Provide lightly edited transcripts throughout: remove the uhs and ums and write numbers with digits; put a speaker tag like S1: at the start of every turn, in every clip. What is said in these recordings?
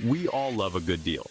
S1: We all love a good deal.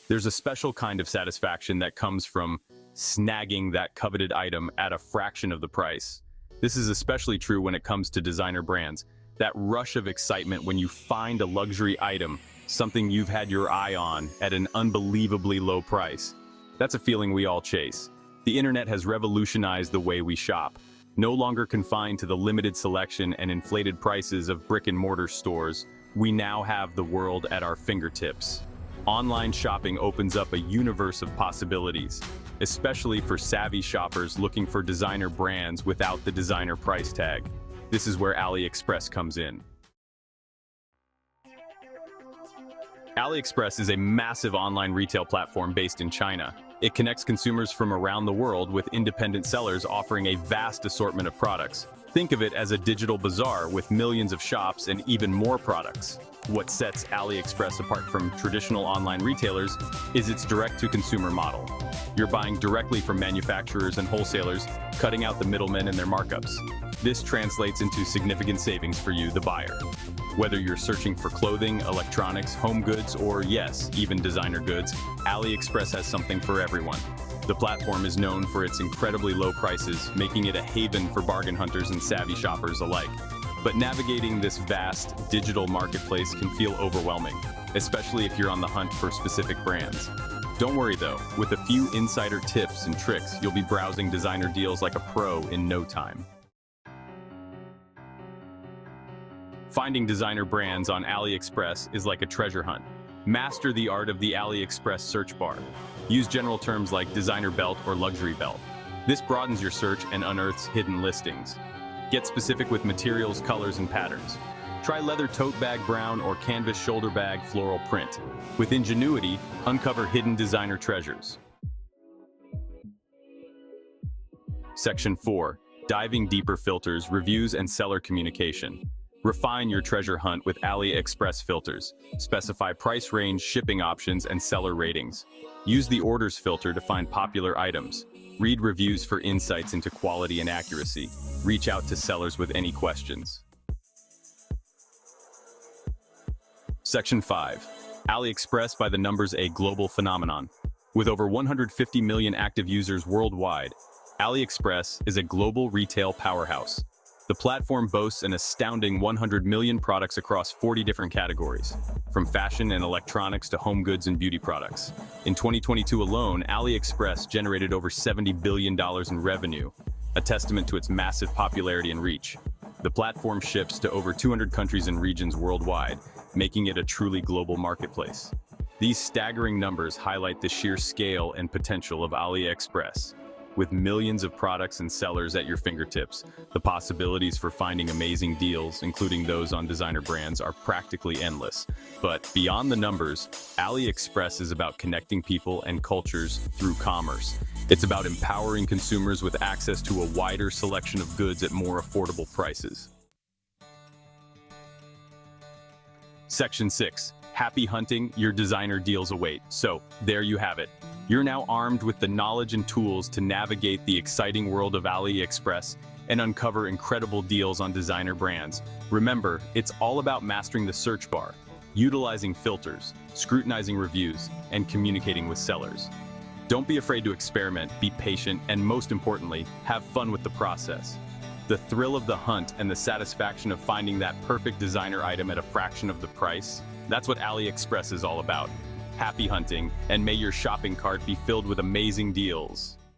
S1: There's a special kind of satisfaction that comes from snagging that coveted item at a fraction of the price. This is especially true when it comes to designer brands. That rush of excitement when you find a luxury item, something you've had your eye on, at an unbelievably low price. That's a feeling we all chase. The internet has revolutionized the way we shop. No longer confined to the limited selection and inflated prices of brick-and-mortar stores, we now have the world at our fingertips. Online shopping opens up a universe of possibilities, especially for savvy shoppers looking for designer brands without the designer price tag. This is where AliExpress comes in. AliExpress is a massive online retail platform based in China. It connects consumers from around the world with independent sellers offering a vast assortment of products. Think of it as a digital bazaar with millions of shops and even more products. What sets AliExpress apart from traditional online retailers is its direct-to-consumer model. You're buying directly from manufacturers and wholesalers, cutting out the middlemen and their markups. This translates into significant savings for you, the buyer. Whether you're searching for clothing, electronics, home goods, or yes, even designer goods, AliExpress has something for everyone. The platform is known for its incredibly low prices, making it a haven for bargain hunters and savvy shoppers alike. But navigating this vast digital marketplace can feel overwhelming, especially if you're on the hunt for specific brands. Don't worry though, with a few insider tips and tricks, you'll be browsing designer deals like a pro in no time. Finding designer brands on AliExpress is like a treasure hunt. Master the art of the AliExpress search bar. Use general terms like designer belt or luxury belt. This broadens your search and unearths hidden listings. Get specific with materials, colors, and patterns. Try leather tote bag brown or canvas shoulder bag floral print. With ingenuity, uncover hidden designer treasures. Section 4. Diving deeper filters, reviews, and seller communication. Refine your treasure hunt with AliExpress filters. Specify price range, shipping options, and seller ratings. Use the orders filter to find popular items. Read reviews for insights into quality and accuracy. Reach out to sellers with any questions. Section 5. AliExpress by the numbers, a global phenomenon. With over 150 million active users worldwide, AliExpress is a global retail powerhouse. The platform boasts an astounding 100 million products across 40 different categories, from fashion and electronics to home goods and beauty products. In 2022 alone, AliExpress generated over $70 billion in revenue, a testament to its massive popularity and reach. The platform ships to over 200 countries and regions worldwide, making it a truly global marketplace. These staggering numbers highlight the sheer scale and potential of AliExpress. With millions of products and sellers at your fingertips, the possibilities for finding amazing deals, including those on designer brands, are practically endless. But beyond the numbers, AliExpress is about connecting people and cultures through commerce. It's about empowering consumers with access to a wider selection of goods at more affordable prices. Section 6. Happy hunting, your designer deals await. So, there you have it. You're now armed with the knowledge and tools to navigate the exciting world of AliExpress and uncover incredible deals on designer brands. Remember, it's all about mastering the search bar, utilizing filters, scrutinizing reviews, and communicating with sellers. Don't be afraid to experiment, be patient, and most importantly, have fun with the process. The thrill of the hunt and the satisfaction of finding that perfect designer item at a fraction of the price, that's what AliExpress is all about. Happy hunting, and may your shopping cart be filled with amazing deals.